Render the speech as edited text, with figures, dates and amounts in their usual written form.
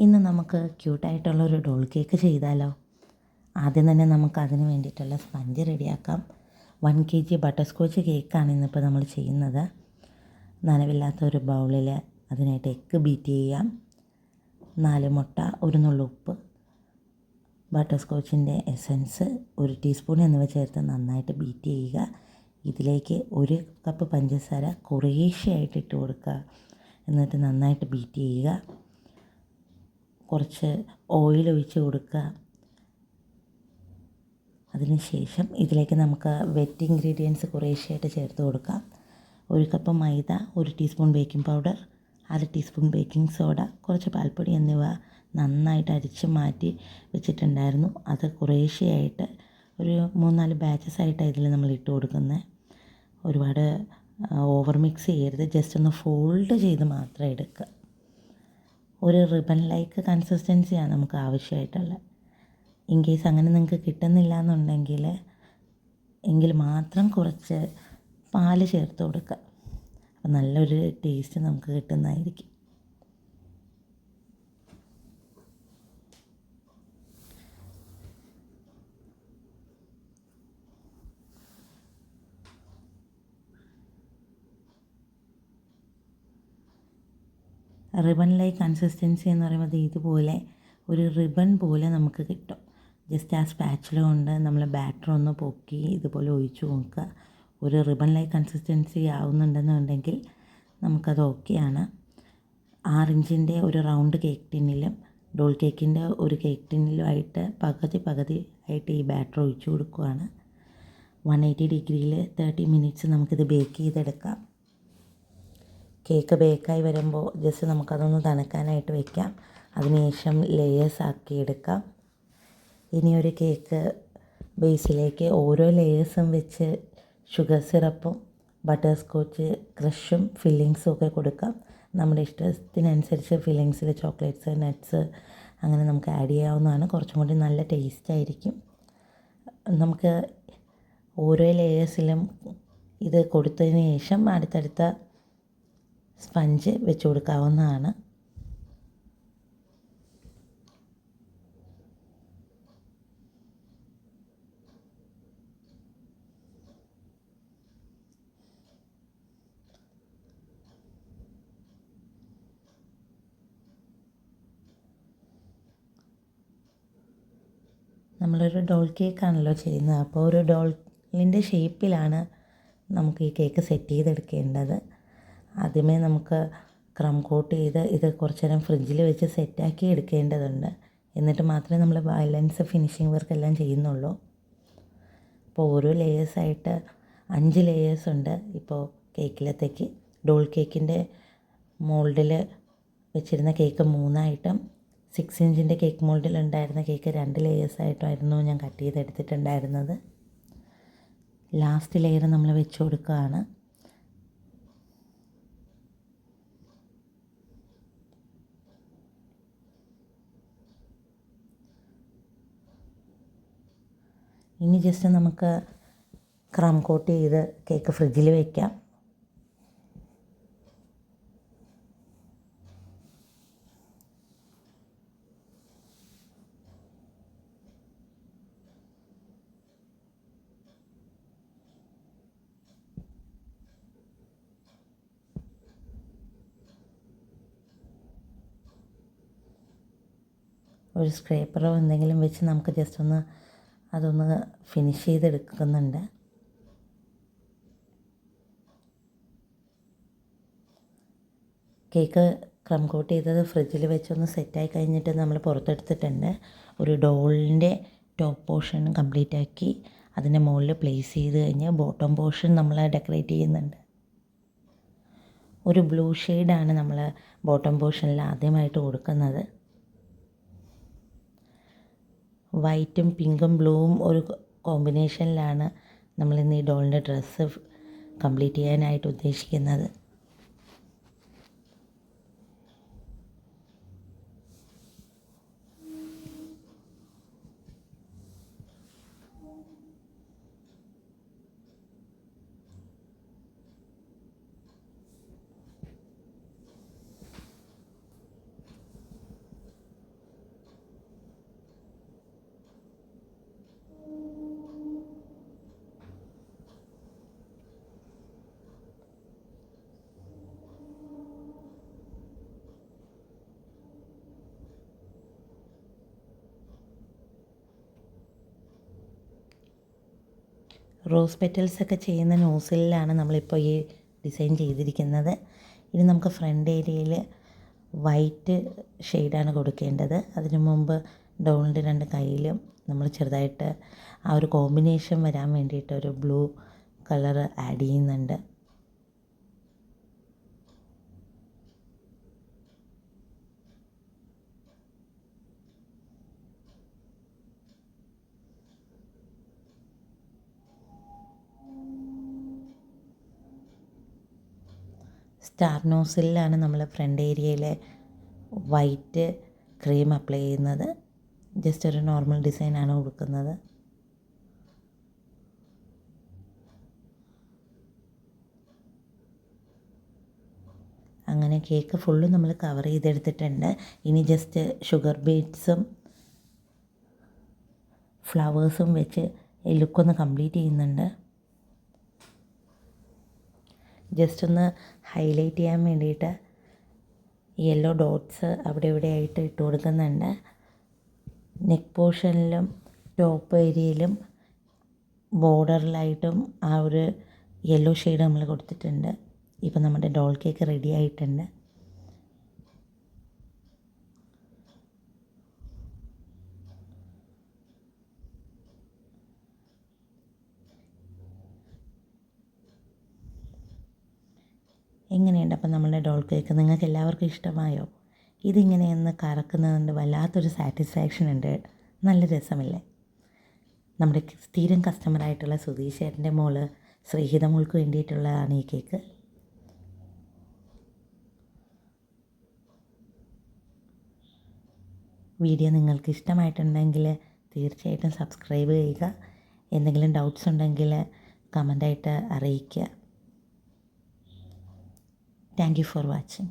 ഇന്ന് നമുക്ക് ക്യൂട്ടായിട്ടുള്ളൊരു doll cake ചെയ്താലോ. ആദ്യം തന്നെ നമുക്ക് അതിന് വേണ്ടിയിട്ടുള്ള സ്പഞ്ച് റെഡിയാക്കാം. 1 kg ബട്ടർ സ്കോച്ച് കേക്കാണ് ഇന്നിപ്പോൾ നമ്മൾ ചെയ്യുന്നത്. നനവില്ലാത്ത ഒരു ബൗളിൽ അതിനായിട്ട് എഗ്ഗ് ബീറ്റ് ചെയ്യാം. 4 മുട്ട, 1 നുള്ളു ഉപ്പ്, ബട്ടർ സ്കോച്ചിൻ്റെ എസൻസ് 1 ടീസ്പൂൺ എന്നിവ ചേർത്ത് നന്നായിട്ട് ബീറ്റ് ചെയ്യുക. ഇതിലേക്ക് 1 കപ്പ് പഞ്ചസാര കുറേശ്ശെയായിട്ട് ഇട്ട് കൊടുക്കുക. എന്നിട്ട് നന്നായിട്ട് ബീറ്റ് ചെയ്യുക. കുറച്ച് ഓയിൽ ഒഴിച്ച് കൊടുക്കുക. അതിനുശേഷം ഇതിലേക്ക് നമുക്ക് വെറ്റ് ഇൻഗ്രീഡിയൻസ് കുറേശ്ശെയായിട്ട് ചേർത്ത് കൊടുക്കാം. 1 കപ്പ് മൈദ, 1 teaspoon baking powder, 1/2 teaspoon baking soda, കുറച്ച് പാൽപ്പൊടി എന്നിവ നന്നായിട്ട് അരിച്ച് മാറ്റി വെച്ചിട്ടുണ്ടായിരുന്നു. അത് കുറേശ്ശെയായിട്ട് ഒരു 3-4 ബാച്ചസ് ആയിട്ട് ഇതിൽ നമ്മൾ ഇട്ട് കൊടുക്കുന്നത്. ഒരുപാട് ഓവർ മിക്സ് ചെയ്യരുത്, ജസ്റ്റ് ഒന്ന് ഫോൾഡ് ചെയ്ത് മാത്രം എടുക്കുക. ഒരു റിബൺ ലൈക്ക് കൺസിസ്റ്റൻസിയാണ് നമുക്ക് ആവശ്യമായിട്ടുള്ളത്. ഇൻ കേസ് അങ്ങനെ നിങ്ങൾക്ക് കിട്ടുന്നില്ല എന്നുണ്ടെങ്കിൽ എങ്കിൽ മാത്രം കുറച്ച് പാല് ചേർത്ത് കൊടുക്കുക. അപ്പോൾ നല്ലൊരു ടേസ്റ്റ് നമുക്ക് കിട്ടുന്നതായിരിക്കും. റിബൺ ലൈക്ക് കൺസിസ്റ്റൻസി എന്ന് പറയുന്നത് ഇതുപോലെ ഒരു റിബൺ പോലെ നമുക്ക് കിട്ടും. ജസ്റ്റ് ആ സ്പാച്ചുല കൊണ്ട് നമ്മൾ ബാറ്റർ ഒന്ന് പൊക്കി ഇതുപോലെ ഒഴിച്ചു നോക്കുക. ഒരു റിബൺ ലൈക്ക് കൺസിസ്റ്റൻസി ആവുന്നുണ്ടെന്നുണ്ടെങ്കിൽ നമുക്കത് ഓക്കെയാണ്. 6 ഇഞ്ചിൻ്റെ ഒരു റൗണ്ട് കേക്ക് ടിന്നിലും ഡോൾ കേക്കിൻ്റെ ഒരു കേക്ക് ടിന്നിലുമായിട്ട് പകുതി ആയിട്ട് ഈ ബാറ്റർ ഒഴിച്ചു കൊടുക്കുകയാണ്. 180 ഡിഗ്രിയിൽ 30 മിനിറ്റ്സ് നമുക്കിത് ബേക്ക് ചെയ്തെടുക്കാം. കേക്ക് ബേക്കായി വരുമ്പോൾ ജസ്റ്റ് നമുക്കതൊന്ന് തണുക്കാനായിട്ട് വയ്ക്കാം. അതിനുശേഷം ലെയേഴ്സ് ആക്കി എടുക്കാം. ഇനി ഒരു കേക്ക് ബേസിലേക്ക് ഓരോ ലെയേഴ്സും വെച്ച് ഷുഗർ സിറപ്പും ബട്ടർ സ്കോച്ച് ക്രഷും ഫില്ലിങ്സും ഒക്കെ കൊടുക്കാം. നമ്മുടെ ഇഷ്ടത്തിനനുസരിച്ച് ഫില്ലിങ്സിൽ ചോക്ലേറ്റ്സ്, നട്ട്സ് അങ്ങനെ നമുക്ക് ആഡ് ചെയ്യാവുന്നതാണ്. കുറച്ചും കൂടി നല്ല ടേസ്റ്റ് ആയിരിക്കും. നമുക്ക് ഓരോ ലെയേഴ്സിലും ഇത് കൊടുത്തതിന് ശേഷം അടുത്തടുത്ത സ്പഞ്ച് വെച്ച് കൊടുക്കാവുന്നതാണ്. നമ്മളൊരു ഡോൾ കേക്കാണല്ലോ ചെയ്യുന്നത്, അപ്പോൾ ഒരു ഡോളിൻ്റെ ഷേപ്പിലാണ് നമുക്ക് ഈ കേക്ക് സെറ്റ് ചെയ്തെടുക്കേണ്ടത്. ആദ്യമേ നമുക്ക് ക്രം കോട്ട് ചെയ്ത് ഇത് കുറച്ച് നേരം ഫ്രിഡ്ജിൽ വെച്ച് സെറ്റാക്കി എടുക്കേണ്ടതുണ്ട്. എന്നിട്ട് മാത്രമേ നമ്മൾ ബാലൻസ് ഫിനിഷിംഗ് വർക്ക് എല്ലാം ചെയ്യുന്നുള്ളൂ. അപ്പോൾ ഓരോ ലെയേഴ്സായിട്ട് 5 ലെയേഴ്സ് ഉണ്ട് ഇപ്പോൾ കേക്കിലത്തേക്ക്. ഡോൾ കേക്കിൻ്റെ മോൾഡിൽ വെച്ചിരുന്ന കേക്ക് 3ആയിട്ടും 6 ഇഞ്ചിൻ്റെ കേക്ക് മോൾഡിൽ ഉണ്ടായിരുന്ന കേക്ക് 2 ലെയേഴ്സായിട്ടായിരുന്നു ഞാൻ കട്ട് ചെയ്തെടുത്തിട്ടുണ്ടായിരുന്നത്. ലാസ്റ്റ് ലെയർ നമ്മൾ വെച്ച് കൊടുക്കുകയാണ്. ഇനി ജസ്റ്റ് നമുക്ക് ക്രം കോട്ട് ചെയ്ത് കേക്ക് ഫ്രിഡ്ജിൽ വയ്ക്കാം. ഒരു സ്ക്രേപ്പറോ എന്തെങ്കിലും വെച്ച് നമുക്ക് ജസ്റ്റ് ഒന്ന് അതൊന്ന് ഫിനിഷ് ചെയ്തെടുക്കുന്നുണ്ട്. കേക്ക് ക്രം കോട്ട് ചെയ്തത് ഫ്രിഡ്ജിൽ വെച്ചൊന്ന് സെറ്റായി കഴിഞ്ഞിട്ട് നമ്മൾ പുറത്തെടുത്തിട്ടുണ്ട്. ഒരു ഡോളിൻ്റെ ടോപ്പ് പോർഷൻ കംപ്ലീറ്റ് ആക്കി അതിൻ്റെ മുകളിൽ പ്ലേസ് ചെയ്ത് കഴിഞ്ഞ് ബോട്ടം പോർഷൻ നമ്മൾ ഡെക്കറേറ്റ് ചെയ്യുന്നുണ്ട്. ഒരു ബ്ലൂ ഷെയ്ഡാണ് നമ്മൾ ബോട്ടം പോർഷനിൽ ആദ്യമായിട്ട് കൊടുക്കുന്നത്. വൈറ്റും പിങ്കും ബ്ലൂവും ഒരു കോമ്പിനേഷനിലാണ് നമ്മളിന്ന് ഈ ഡോളിൻ്റെ ഡ്രസ്സ് കംപ്ലീറ്റ് ചെയ്യാനായിട്ട് ഉദ്ദേശിക്കുന്നത്. റോസ് പെറ്റൽസൊക്കെ ചെയ്യുന്ന നോസിലാണ് നമ്മളിപ്പോൾ ഈ ഡിസൈൻ ചെയ്തിരിക്കുന്നത്. ഇനി നമുക്ക് ഫ്രണ്ട് ഏരിയയിൽ വൈറ്റ് ഷെയ്ഡാണ് കൊടുക്കേണ്ടത്. അതിനു മുമ്പ് ഡോളിൻ്റെ 2 കൈയിലും നമ്മൾ ചെറുതായിട്ട് ആ ഒരു കോമ്പിനേഷൻ വരാൻ വേണ്ടിയിട്ട് ഒരു ബ്ലൂ കളർ ആഡ് ചെയ്യുന്നുണ്ട്. സ്റ്റാർ നോസിലാണ് നമ്മൾ ഫ്രണ്ട് ഏരിയയിൽ വൈറ്റ് ക്രീം അപ്ലൈ ചെയ്യുന്നത്. ജസ്റ്റ് ഒരു നോർമൽ ഡിസൈനാണ് കൊടുക്കുന്നത്. അങ്ങനെ കേക്ക് ഫുള്ളും നമ്മൾ കവർ ചെയ്തെടുത്തിട്ടുണ്ട്. ഇനി ജസ്റ്റ് ഷുഗർ ബീഡ്സും ഫ്ലവേഴ്സും വെച്ച് ഈ ലുക്കൊന്ന് കംപ്ലീറ്റ് ചെയ്യുന്നുണ്ട്. ജസ്റ്റ് ഒന്ന് ഹൈലൈറ്റ് ചെയ്യാൻ വേണ്ടിയിട്ട് യെല്ലോ ഡോട്ട്സ് അവിടെ ഇവിടെ ആയിട്ട് ഇട്ട് കൊടുക്കുന്നുണ്ട്. നെക്ക് പോർഷനിലും ടോപ്പ് ഏരിയയിലും ബോർഡറിലായിട്ടും ആ ഒരു യെല്ലോ ഷെയ്ഡ് നമ്മൾ കൊടുത്തിട്ടുണ്ട്. ഇപ്പം നമ്മുടെ ഡോൾ കേക്ക് റെഡി ആയിട്ടുണ്ട്. എങ്ങനെയുണ്ട് അപ്പം നമ്മളുടെ ഡോൾ കേക്ക്? നിങ്ങൾക്ക് എല്ലാവർക്കും ഇഷ്ടമായോ? ഇതിങ്ങനെയൊന്ന് കറക്കുന്നതുകൊണ്ട് വല്ലാത്തൊരു സാറ്റിസ്ഫാക്ഷൻ ഉണ്ട്. നല്ല രസമില്ലേ? നമ്മുടെ സ്ഥിരം കസ്റ്റമറായിട്ടുള്ള സുധീഷ് ചേട്ടൻ്റെ മോള് ശ്രീഹിത മോൾക്ക് വേണ്ടിയിട്ടുള്ളതാണ് ഈ കേക്ക്. വീഡിയോ നിങ്ങൾക്ക് ഇഷ്ടമായിട്ടുണ്ടെങ്കിൽ തീർച്ചയായിട്ടും സബ്സ്ക്രൈബ് ചെയ്യുക. എന്തെങ്കിലും ഡൗട്ട്സ് ഉണ്ടെങ്കിൽ കമൻ്റായിട്ട് അറിയിക്കുക. Thank you for watching.